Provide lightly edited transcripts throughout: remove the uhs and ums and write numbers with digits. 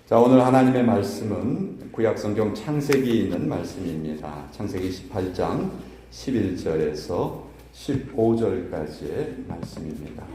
자, 오늘 하나님의 말씀은 구약성경 창세기에 있는 말씀입니다. 창세기 18장 11절에서 15절까지의 말씀입니다.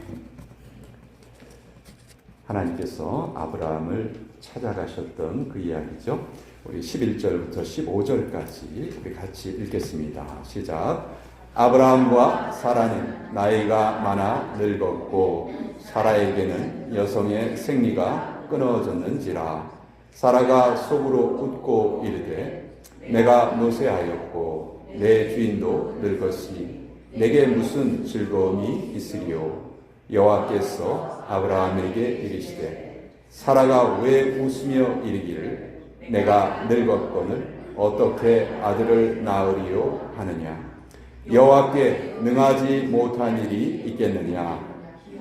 하나님께서 아브라함을 찾아가셨던 그 이야기죠. 우리 11절부터 15절까지 우리 같이 읽겠습니다. 시작. 아브라함과 사라는 나이가 많아 늙었고 사라에게는 여성의 생리가 끊어졌는지라. 사라가 속으로 웃고 이르되 내가 노쇠하였고 내 주인도 늙었으니 내게 무슨 즐거움이 있으리요. 여호와께서 아브라함에게 이르시되 사라가 왜 웃으며 이르기를 내가 늙었거늘 어떻게 아들을 낳으리요 하느냐. 여호와께 능하지 못한 일이 있겠느냐.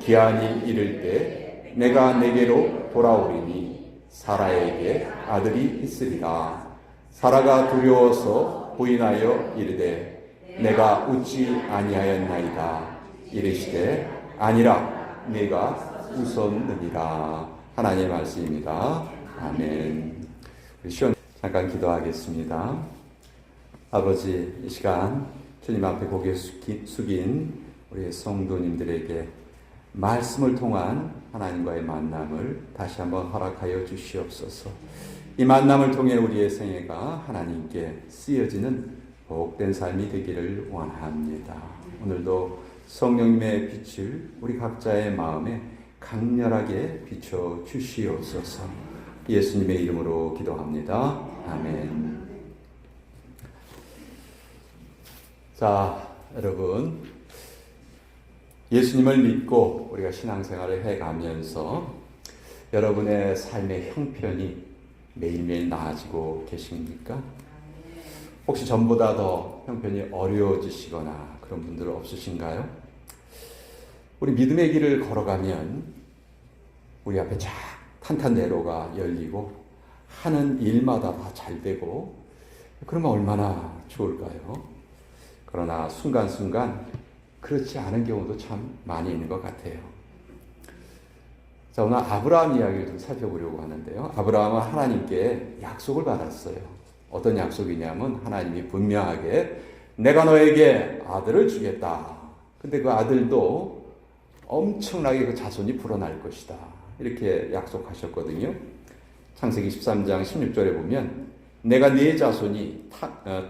기한이 이를 때 내가 내게로 돌아오리니 사라에게 아들이 있으리라. 사라가 두려워서 부인하여 이르되 내가 웃지 아니하였나이다. 이르시되 아니라 네가 웃었느니라. 하나님의 말씀입니다. 아멘. 우리 잠깐 기도하겠습니다. 아버지, 이 시간 주님 앞에 고개 숙인 우리 성도님들에게 말씀을 통한 하나님과의 만남을 다시 한번 허락하여 주시옵소서. 이 만남을 통해 우리의 생애가 하나님께 쓰여지는 복된 삶이 되기를 원합니다. 오늘도 성령님의 빛을 우리 각자의 마음에 강렬하게 비춰 주시옵소서. 예수님의 이름으로 기도합니다. 아멘. 자, 여러분, 예수님을 믿고 우리가 신앙생활을 해가면서 여러분의 삶의 형편이 매일매일 나아지고 계십니까? 혹시 전보다 더 형편이 어려워지시거나 그런 분들 없으신가요? 우리 믿음의 길을 걸어가면 우리 앞에 쫙 탄탄대로가 열리고 하는 일마다 다 잘 되고 그러면 얼마나 좋을까요? 그러나 순간순간 그렇지 않은 경우도 참 많이 있는 것 같아요. 자, 오늘 아브라함 이야기를 좀 살펴보려고 하는데요. 아브라함은 하나님께 약속을 받았어요. 어떤 약속이냐면 하나님이 분명하게 내가 너에게 아들을 주겠다. 근데 그 아들도 엄청나게 그 자손이 불어날 것이다. 이렇게 약속하셨거든요. 창세기 13장 16절에 보면 내가 네 자손이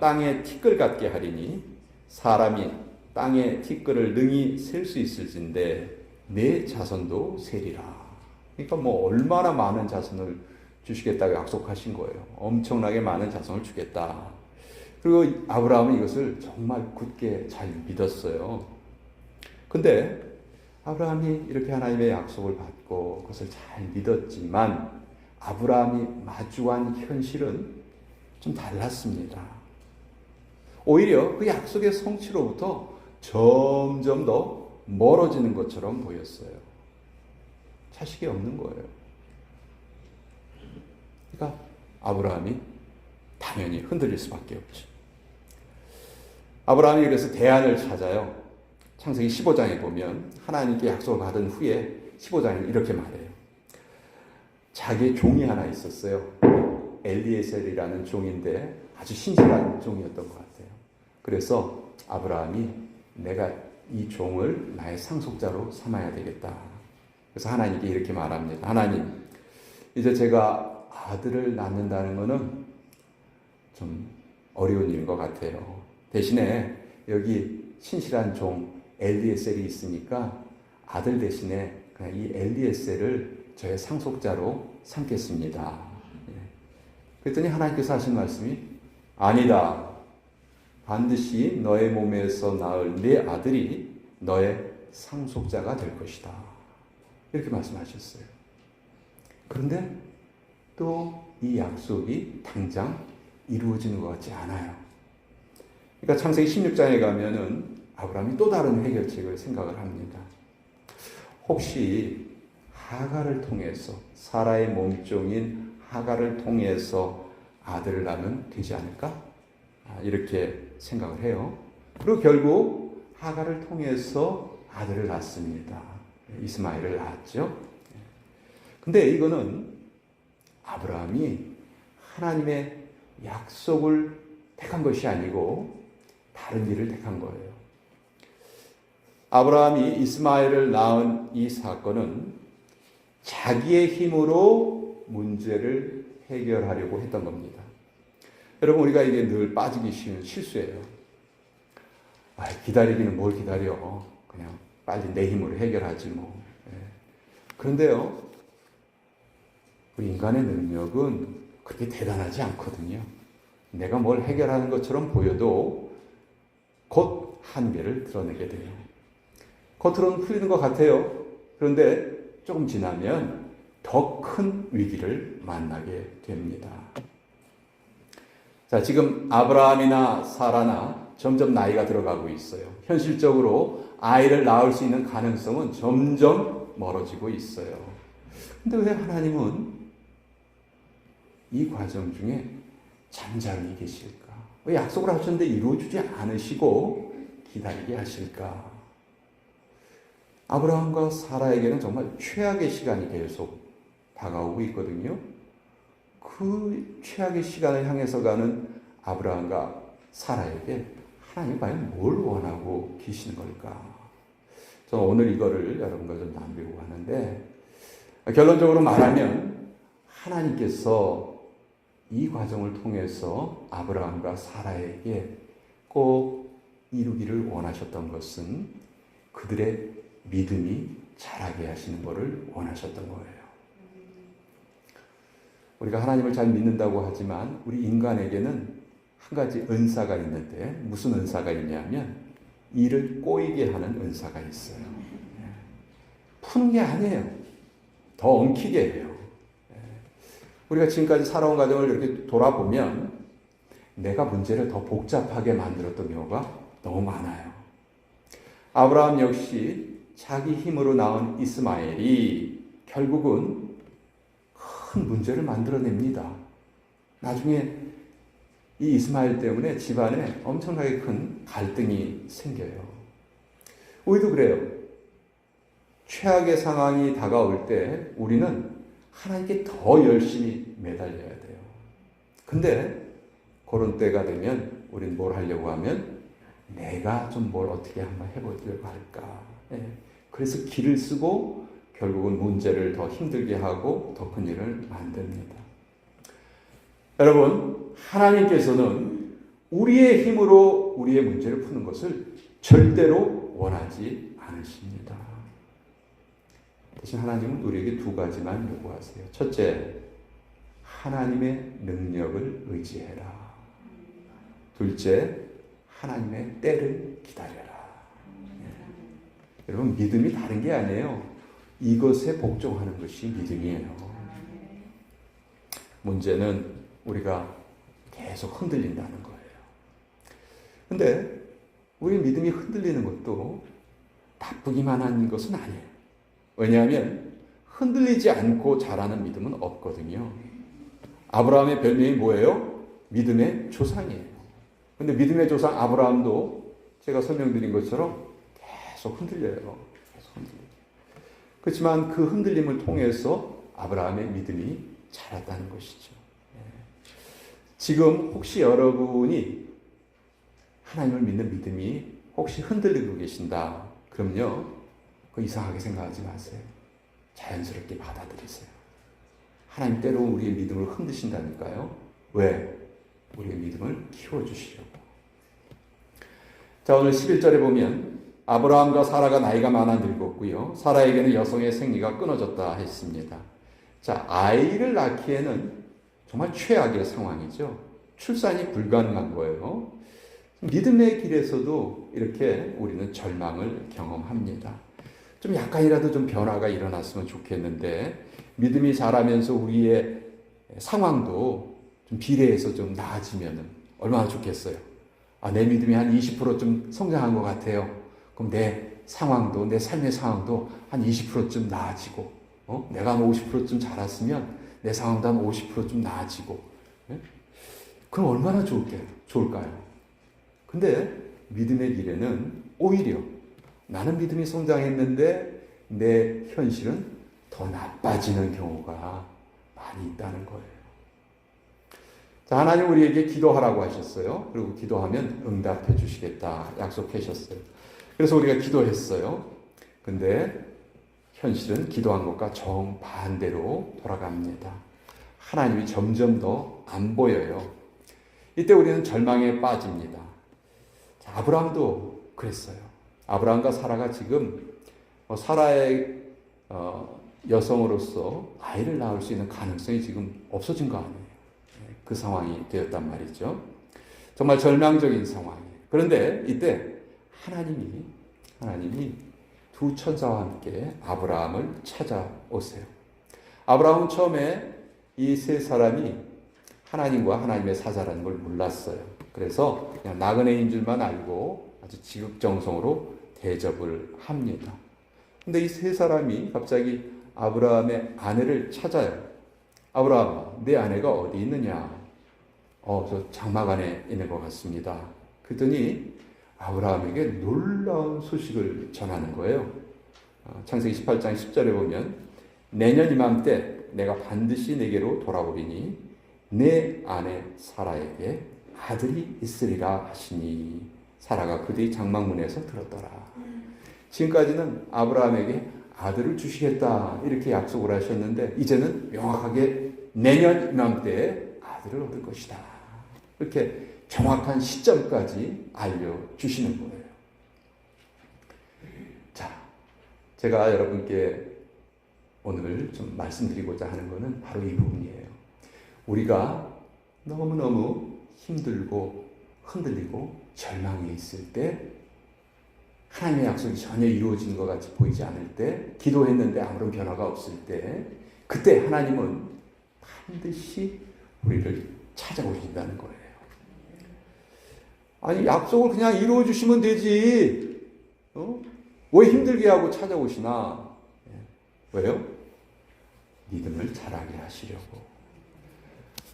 땅에 티끌 같게 하리니 사람이 땅에 티끌을 능히 셀 수 있을진데 네 자손도 세리라. 그러니까 뭐 얼마나 많은 자손을 주시겠다고 약속하신 거예요. 엄청나게 많은 자손을 주겠다. 그리고 아브라함은 이것을 정말 굳게 잘 믿었어요. 근데 아브라함이 이렇게 하나님의 약속을 받고 그것을 잘 믿었지만 아브라함이 마주한 현실은 좀 달랐습니다. 오히려 그 약속의 성취로부터 점점 더 멀어지는 것처럼 보였어요. 자식이 없는 거예요. 그러니까 아브라함이 당연히 흔들릴 수밖에 없죠. 아브라함이 그래서 대안을 찾아요. 창세기 15장에 보면 하나님께 약속을 받은 후에 15장에 이렇게 말해요. 자기의 종이 하나 있었어요. 엘리에셀이라는 종인데 아주 신실한 종이었던 것 같아요. 그래서 아브라함이 내가 이 종을 나의 상속자로 삼아야 되겠다. 그래서 하나님께 이렇게 말합니다. 하나님, 이제 제가 아들을 낳는다는 것은 좀 어려운 일인 것 같아요. 대신에 여기 신실한 종 엘리에셀이 있으니까 아들 대신에 그냥 이 엘리에셀을 저의 상속자로 삼겠습니다. 그랬더니 하나님께서 하신 말씀이 아니다. 반드시 너의 몸에서 낳을 네 아들이 너의 상속자가 될 것이다. 이렇게 말씀하셨어요. 그런데 또 이 약속이 당장 이루어지는 것 같지 않아요. 그러니까 창세기 16장에 가면은 아브라함이 또 다른 해결책을 생각을 합니다. 혹시 하갈을 통해서 사라의 몸종인 하갈을 통해서 아들을 낳으면 되지 않을까? 이렇게 생각을 해요. 그리고 결국 하갈을 통해서 아들을 낳습니다. 이스마엘을 낳았죠. 근데 이거는 아브라함이 하나님의 약속을 택한 것이 아니고 다른 일을 택한 거예요. 아브라함이 이스마엘을 낳은 이 사건은 자기의 힘으로 문제를 해결하려고 했던 겁니다. 여러분, 우리가 이게 늘 빠지기 쉬운 실수예요. 기다리기는 뭘 기다려. 그냥 빨리 내 힘으로 해결하지 뭐. 그런데요, 우리 인간의 능력은 그렇게 대단하지 않거든요. 내가 뭘 해결하는 것처럼 보여도 곧 한계를 드러내게 돼요. 겉으로는 풀리는 것 같아요. 그런데 조금 지나면 더 큰 위기를 만나게 됩니다. 자, 지금 아브라함이나 사라나 점점 나이가 들어가고 있어요. 현실적으로 아이를 낳을 수 있는 가능성은 점점 멀어지고 있어요. 근데 왜 하나님은 이 과정 중에 잠잠히 계실까? 왜 약속을 하셨는데 이루어주지 않으시고 기다리게 하실까? 아브라함과 사라에게는 정말 최악의 시간이 계속 다가오고 있거든요. 그 최악의 시간을 향해서 가는 아브라함과 사라에게 하나님 과연 뭘 원하고 계시는 걸까? 저는 오늘 이거를 여러분과 좀 나누려고 하는데, 결론적으로 말하면 하나님께서 이 과정을 통해서 아브라함과 사라에게 꼭 이루기를 원하셨던 것은 그들의 믿음이 자라게 하시는 것을 원하셨던 거예요. 우리가 하나님을 잘 믿는다고 하지만 우리 인간에게는 한 가지 은사가 있는데, 무슨 은사가 있냐면 일을 꼬이게 하는 은사가 있어요. 푸는 게 아니에요. 더 엉키게 해요. 우리가 지금까지 살아온 과정을 이렇게 돌아보면 내가 문제를 더 복잡하게 만들었던 경우가 너무 많아요. 아브라함 역시 자기 힘으로 낳은 이스마엘이 결국은 큰 문제를 만들어냅니다. 나중에 이 이스마엘 때문에 집안에 엄청나게 큰 갈등이 생겨요. 우리도 그래요. 최악의 상황이 다가올 때 우리는 하나님께 더 열심히 매달려야 돼요. 근데 그런 때가 되면 우리는 뭘 하려고 하면 내가 좀 뭘 어떻게 한번 해보려고 할까. 그래서 길을 쓰고 결국은 문제를 더 힘들게 하고 더 큰 일을 만듭니다. 여러분, 하나님께서는 우리의 힘으로 우리의 문제를 푸는 것을 절대로 원하지 않으십니다. 대신 하나님은 우리에게 두 가지만 요구하세요. 첫째, 하나님의 능력을 의지해라. 둘째, 하나님의 때를 기다려라. 여러분, 믿음이 다른 게 아니에요. 이것에 복종하는 것이 믿음이에요. 문제는 우리가 계속 흔들린다는 거예요. 근데 우리 믿음이 흔들리는 것도 나쁘기만 한 것은 아니에요. 왜냐하면 흔들리지 않고 자라는 믿음은 없거든요. 아브라함의 별명이 뭐예요? 믿음의 조상이에요. 근데 믿음의 조상 아브라함도 제가 설명드린 것처럼 계속 흔들려요. 계속 흔들려요. 그렇지만 그 흔들림을 통해서 아브라함의 믿음이 자랐다는 것이죠. 지금 혹시 여러분이 하나님을 믿는 믿음이 혹시 흔들리고 계신다. 그럼요, 그 이상하게 생각하지 마세요. 자연스럽게 받아들이세요. 하나님 때로 우리의 믿음을 흔드신다니까요. 왜? 우리의 믿음을 키워주시려고. 자, 오늘 11절에 보면 아브라함과 사라가 나이가 많아 늙었고요. 사라에게는 여성의 생리가 끊어졌다 했습니다. 자, 아이를 낳기에는 정말 최악의 상황이죠. 출산이 불가능한 거예요. 믿음의 길에서도 이렇게 우리는 절망을 경험합니다. 좀 약간이라도 좀 변화가 일어났으면 좋겠는데, 믿음이 자라면서 우리의 상황도 좀 비례해서 좀 나아지면 얼마나 좋겠어요. 내 믿음이 한 20% 성장한 것 같아요. 그럼 내 상황도, 내 삶의 상황도 한 20%쯤 나아지고, 내가 한 50%쯤 자랐으면 내 상황도 한 50%쯤 나아지고, 그럼 얼마나 좋을까요? 근데 믿음의 길에는 오히려 나는 믿음이 성장했는데 내 현실은 더 나빠지는 경우가 많이 있다는 거예요. 자, 하나님 우리에게 기도하라고 하셨어요. 그리고 기도하면 응답해 주시겠다 약속하셨어요. 그래서 우리가 기도했어요. 근데 현실은 기도한 것과 정반대로 돌아갑니다. 하나님이 점점 더 안 보여요. 이때 우리는 절망에 빠집니다. 자, 아브라함도 그랬어요. 아브라함과 사라가 지금 사라의 여성으로서 아이를 낳을 수 있는 가능성이 지금 없어진 거 아니에요. 그 상황이 되었단 말이죠. 정말 절망적인 상황이에요. 그런데 이때 하나님이 두 천사와 함께 아브라함을 찾아오세요. 아브라함은 처음에 이 세 사람이 하나님과 하나님의 사자라는 걸 몰랐어요. 그래서 그냥 나그네인 줄만 알고 아주 지극정성으로 대접을 합니다. 근데 이 세 사람이 갑자기 아브라함의 아내를 찾아요. 아브라함아, 내 아내가 어디 있느냐? 저 장막 안에 있는 것 같습니다. 그랬더니 아브라함에게 놀라운 소식을 전하는 거예요. 창세기 18장 10절에 보면 내년 이맘때 내가 반드시 내게로 돌아오리니 내 아내 사라에게 아들이 있으리라 하시니 사라가 그 뒤 장막문에서 들었더라. 지금까지는 아브라함에게 아들을 주시겠다 이렇게 약속을 하셨는데 이제는 명확하게 내년 이맘때에 아들을 얻을 것이다. 이렇게 정확한 시점까지 알려주시는 거예요. 자, 제가 여러분께 오늘 좀 말씀드리고자 하는 것은 바로 이 부분이에요. 우리가 너무너무 힘들고 흔들리고 절망에 있을 때 하나님의 약속이 전혀 이루어지는 것 같이 보이지 않을 때 기도했는데 아무런 변화가 없을 때 그때 하나님은 반드시 우리를 찾아오신다는 거예요. 아니 약속을 그냥 이루어 주시면 되지. 왜 힘들게 하고 찾아오시나? 왜요? 믿음을 자라게 하시려고.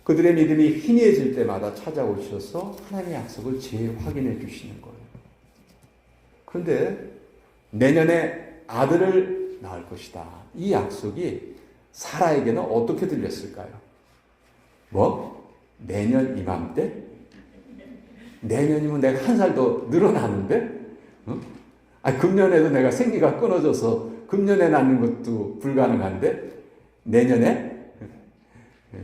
그들의 믿음이 희미해질 때마다 찾아오셔서 하나님의 약속을 재확인해 주시는 거예요. 그런데 내년에 아들을 낳을 것이다. 이 약속이 사라에게는 어떻게 들렸을까요? 뭐? 내년 이맘때? 내년이면 내가 한 살 더 늘어나는데? 금년에도 내가 생리가 끊어져서 금년에 낳는 것도 불가능한데? 내년에?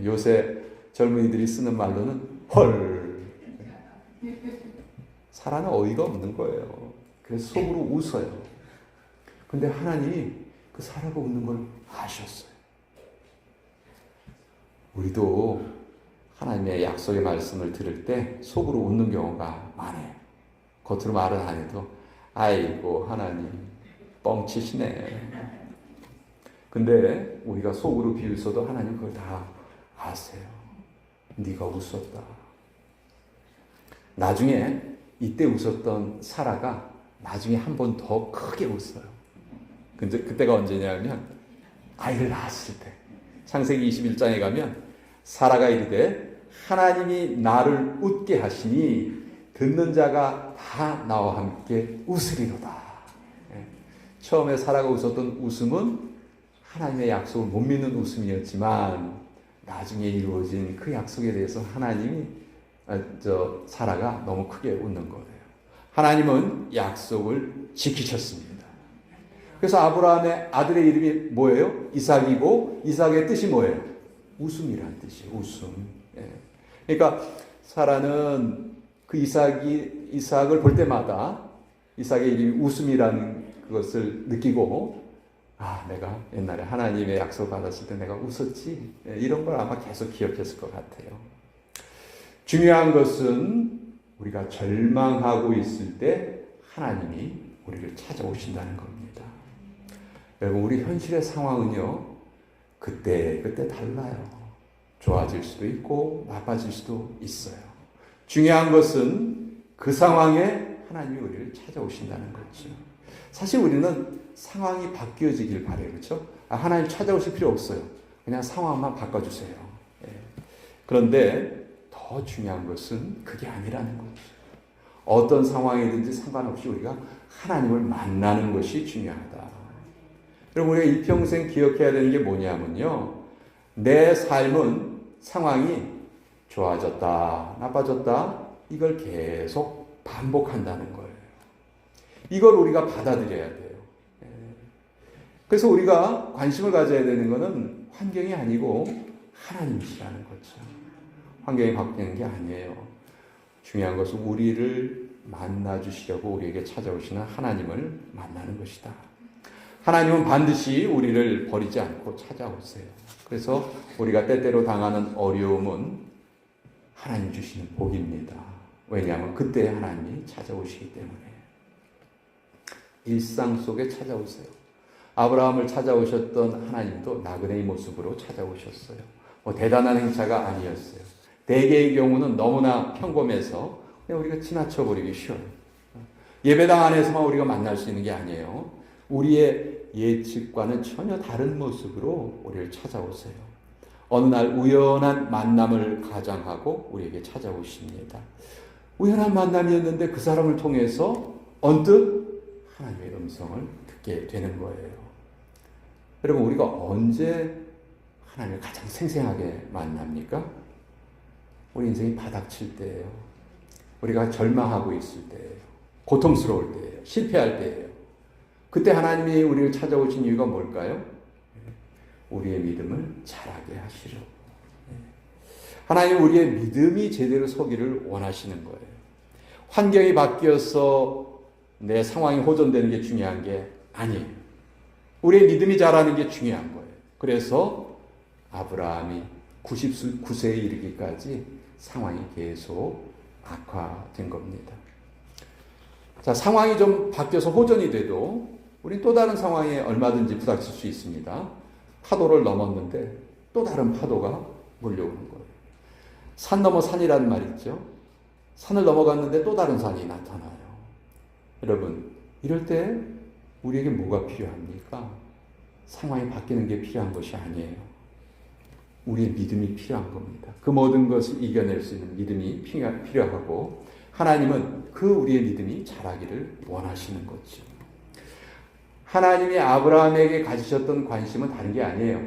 요새 젊은이들이 쓰는 말로는 헐. 사라는 어이가 없는 거예요. 그래서 속으로 웃어요. 근데 하나님이 그 사라가 웃는 걸 아셨어요. 우리도 하나님의 약속의 말씀을 들을 때 속으로 웃는 경우가 많아요. 겉으로 말은 안 해도 아이고 하나님 뻥치시네. 근데 우리가 속으로 비웃어도 하나님 그걸 다 아세요. 네가 웃었다. 나중에 이때 웃었던 사라가 나중에 한 번 더 크게 웃어요. 근데 그때가 언제냐면 아이를 낳았을 때. 창세기 21장에 가면 사라가 이르되 하나님이 나를 웃게 하시니 듣는 자가 다 나와 함께 웃으리로다. 처음에 사라가 웃었던 웃음은 하나님의 약속을 못 믿는 웃음이었지만 나중에 이루어진 그 약속에 대해서 하나님이 사라가 너무 크게 웃는 거예요. 하나님은 약속을 지키셨습니다. 그래서 아브라함의 아들의 이름이 뭐예요? 이삭이고 이삭의 뜻이 뭐예요? 웃음이란 뜻이에요. 웃음. 그러니까 사라는 그 이삭을 볼 때마다 이삭의 이름이 웃음이라는 그것을 느끼고 내가 옛날에 하나님의 약속 받았을 때 내가 웃었지. 이런 걸 아마 계속 기억했을 것 같아요. 중요한 것은 우리가 절망하고 있을 때 하나님이 우리를 찾아오신다는 겁니다. 여러분 우리 현실의 상황은요. 그때 달라요. 좋아질 수도 있고 나빠질 수도 있어요. 중요한 것은 그 상황에 하나님이 우리를 찾아오신다는 거죠. 사실 우리는 상황이 바뀌어지길 바라요. 그렇죠? 하나님 찾아오실 필요 없어요. 그냥 상황만 바꿔주세요. 그런데 더 중요한 것은 그게 아니라는 거죠. 어떤 상황이든지 상관없이 우리가 하나님을 만나는 것이 중요하다. 여러분 우리가 일평생 기억해야 되는 게 뭐냐면요. 내 삶은 상황이 좋아졌다, 나빠졌다, 이걸 계속 반복한다는 거예요. 이걸 우리가 받아들여야 돼요. 그래서 우리가 관심을 가져야 되는 것은 환경이 아니고 하나님이시라는 거죠. 환경이 바뀌는 게 아니에요. 중요한 것은 우리를 만나주시려고 우리에게 찾아오시는 하나님을 만나는 것이다. 하나님은 반드시 우리를 버리지 않고 찾아오세요. 그래서 우리가 때때로 당하는 어려움은 하나님 주시는 복입니다. 왜냐하면 그때 하나님이 찾아오시기 때문에. 일상 속에 찾아오세요. 아브라함을 찾아오셨던 하나님도 나그네의 모습으로 찾아오셨어요. 대단한 행차가 아니었어요. 대개의 경우는 너무나 평범해서 그냥 우리가 지나쳐버리기 쉬워요. 예배당 안에서만 우리가 만날 수 있는 게 아니에요. 우리의 예측과는 전혀 다른 모습으로 우리를 찾아오세요. 어느 날 우연한 만남을 가장하고 우리에게 찾아오십니다. 우연한 만남이었는데 그 사람을 통해서 언뜻 하나님의 음성을 듣게 되는 거예요. 여러분, 우리가 언제 하나님을 가장 생생하게 만납니까? 우리 인생이 바닥칠 때예요. 우리가 절망하고 있을 때예요. 고통스러울 때예요. 실패할 때예요. 그때 하나님이 우리를 찾아오신 이유가 뭘까요? 우리의 믿음을 자라게 하시려고. 하나님 우리의 믿음이 제대로 서기를 원하시는 거예요. 환경이 바뀌어서 내 상황이 호전되는 게 중요한 게 아니에요. 우리의 믿음이 자라는 게 중요한 거예요. 그래서 아브라함이 99세에 이르기까지 상황이 계속 악화된 겁니다. 자, 상황이 좀 바뀌어서 호전이 돼도 우린 또 다른 상황에 얼마든지 부닥칠 수 있습니다. 파도를 넘었는데 또 다른 파도가 몰려오는 거예요. 산 넘어 산이라는 말 있죠. 산을 넘어갔는데 또 다른 산이 나타나요. 여러분, 이럴 때 우리에게 뭐가 필요합니까? 상황이 바뀌는 게 필요한 것이 아니에요. 우리의 믿음이 필요한 겁니다. 그 모든 것을 이겨낼 수 있는 믿음이 필요하고 하나님은 그 우리의 믿음이 자라기를 원하시는 거죠. 하나님이 아브라함에게 가지셨던 관심은 다른 게 아니에요.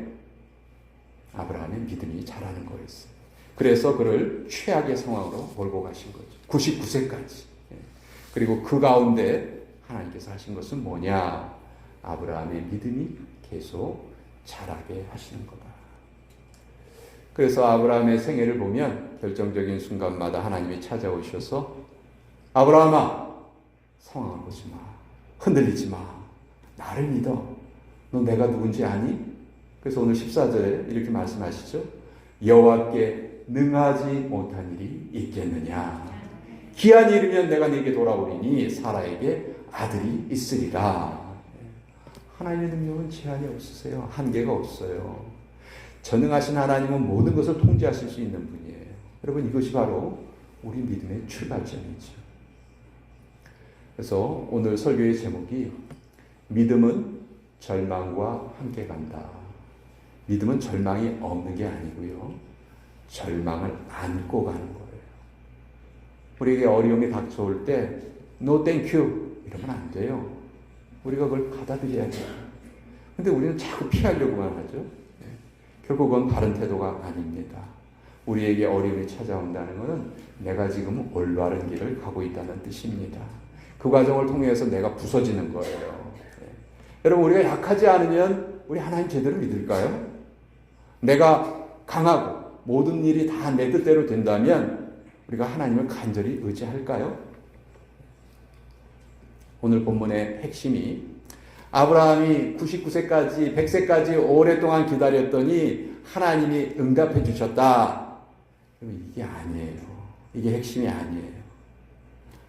아브라함의 믿음이 자라는 거였어요. 그래서 그를 최악의 상황으로 몰고 가신 거죠. 99세까지. 그리고 그 가운데 하나님께서 하신 것은 뭐냐? 아브라함의 믿음이 계속 자라게 하시는 거다. 그래서 아브라함의 생애를 보면 결정적인 순간마다 하나님이 찾아오셔서 아브라함아, 상황을 보지 마. 흔들리지 마. 나를 믿어. 너 내가 누군지 아니? 그래서 오늘 14절에 이렇게 말씀하시죠. 여호와께 능하지 못한 일이 있겠느냐. 기한이 이르면 내가 네게 돌아오리니 사라에게 아들이 있으리라. 하나님의 능력은 제한이 없으세요. 한계가 없어요. 전능하신 하나님은 모든 것을 통제하실 수 있는 분이에요. 여러분, 이것이 바로 우리 믿음의 출발점이죠. 그래서 오늘 설교의 제목이 믿음은 절망과 함께 간다. 믿음은 절망이 없는 게 아니고요. 절망을 안고 가는 거예요. 우리에게 어려움이 닥쳐올 때 No thank you 이러면 안 돼요. 우리가 그걸 받아들여야 돼요. 근데 우리는 자꾸 피하려고만 하죠. 결국 그건 바른 태도가 아닙니다. 우리에게 어려움이 찾아온다는 것은 내가 지금 올바른 길을 가고 있다는 뜻입니다. 그 과정을 통해서 내가 부서지는 거예요. 여러분, 우리가 약하지 않으면 우리 하나님 제대로 믿을까요? 내가 강하고 모든 일이 다 내 뜻대로 된다면 우리가 하나님을 간절히 의지할까요? 오늘 본문의 핵심이 아브라함이 99세까지 100세까지 오랫동안 기다렸더니 하나님이 응답해 주셨다. 이게 아니에요. 이게 핵심이 아니에요.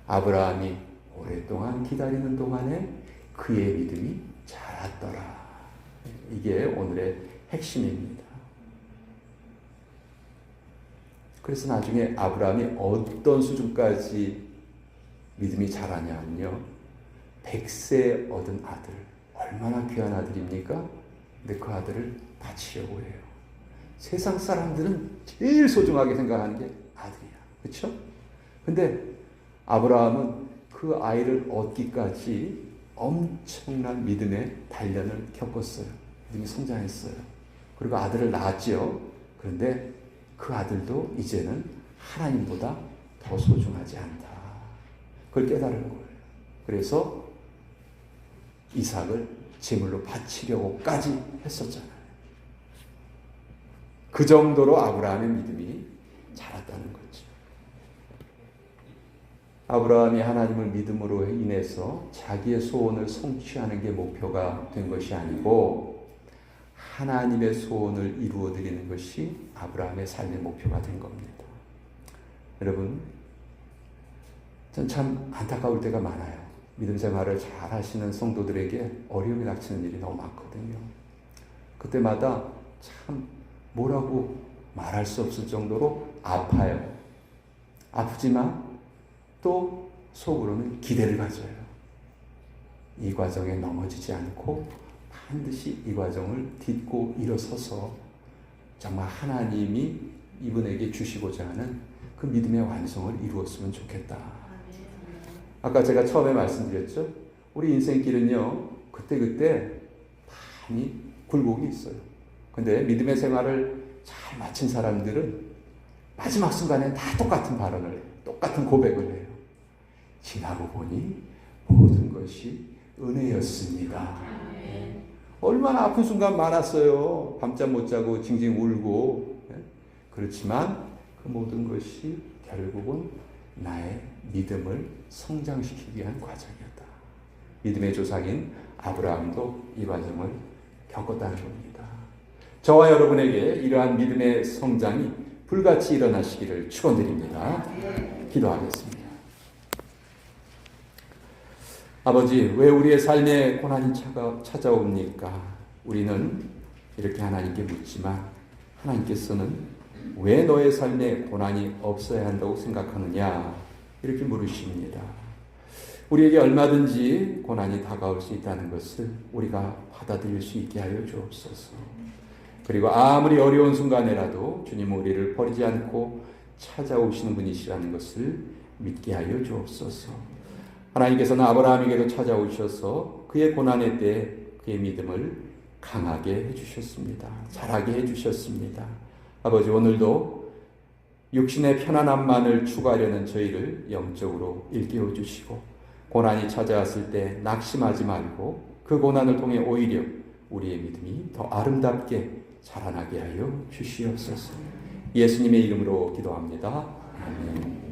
아브라함이 오랫동안 기다리는 동안에 그의 믿음이 자랐더라. 이게 오늘의 핵심입니다. 그래서 나중에 아브라함이 어떤 수준까지 믿음이 자라냐면요. 100세 얻은 아들. 얼마나 귀한 아들입니까? 근데 그 아들을 바치려고 해요. 세상 사람들은 제일 소중하게 생각하는 게 아들이야. 그렇죠? 근데 아브라함은 그 아이를 얻기까지 엄청난 믿음의 단련을 겪었어요. 믿음이 성장했어요. 그리고 아들을 낳았지요. 그런데 그 아들도 이제는 하나님보다 더 소중하지 않다. 그걸 깨달은 거예요. 그래서 이삭을 제물로 바치려고까지 했었잖아요. 그 정도로 아브라함의 믿음이 자랐다는 거죠. 아브라함이 하나님을 믿음으로 인해서 자기의 소원을 성취하는 게 목표가 된 것이 아니고 하나님의 소원을 이루어드리는 것이 아브라함의 삶의 목표가 된 겁니다. 여러분, 전 참 안타까울 때가 많아요. 믿음 생활을 잘 하시는 성도들에게 어려움이 닥치는 일이 너무 많거든요. 그때마다 참 뭐라고 말할 수 없을 정도로 아파요. 아프지만 또 속으로는 기대를 가져요. 이 과정에 넘어지지 않고 반드시 이 과정을 딛고 일어서서 정말 하나님이 이분에게 주시고자 하는 그 믿음의 완성을 이루었으면 좋겠다. 아까 제가 처음에 말씀드렸죠. 우리 인생길은요, 그때그때 많이 굴곡이 있어요. 근데 믿음의 생활을 잘 마친 사람들은 마지막 순간에 다 똑같은 발언을 해요. 똑같은 고백을 해요. 지나고 보니 모든 것이 은혜였습니다. 얼마나 아픈 순간 많았어요. 밤잠 못 자고 징징 울고. 그렇지만 그 모든 것이 결국은 나의 믿음을 성장시키기 위한 과정이었다. 믿음의 조상인 아브라함도 이 과정을 겪었다는 겁니다. 저와 여러분에게 이러한 믿음의 성장이 불같이 일어나시기를 축원드립니다. 기도하겠습니다. 아버지, 왜 우리의 삶에 고난이 찾아옵니까? 우리는 이렇게 하나님께 묻지만 하나님께서는 왜 너의 삶에 고난이 없어야 한다고 생각하느냐? 이렇게 물으십니다. 우리에게 얼마든지 고난이 다가올 수 있다는 것을 우리가 받아들일 수 있게 하여 주옵소서. 그리고 아무리 어려운 순간에라도 주님은 우리를 버리지 않고 찾아오시는 분이시라는 것을 믿게 하여 주옵소서. 하나님께서는 아브라함에게도 찾아오셔서 그의 고난의 때에 그의 믿음을 강하게 해주셨습니다. 자라게 해주셨습니다. 아버지, 오늘도 육신의 편안함만을 추구하려는 저희를 영적으로 일깨워 주시고 고난이 찾아왔을 때 낙심하지 말고 그 고난을 통해 오히려 우리의 믿음이 더 아름답게 자라나게 하여 주시옵소서. 예수님의 이름으로 기도합니다. 아멘.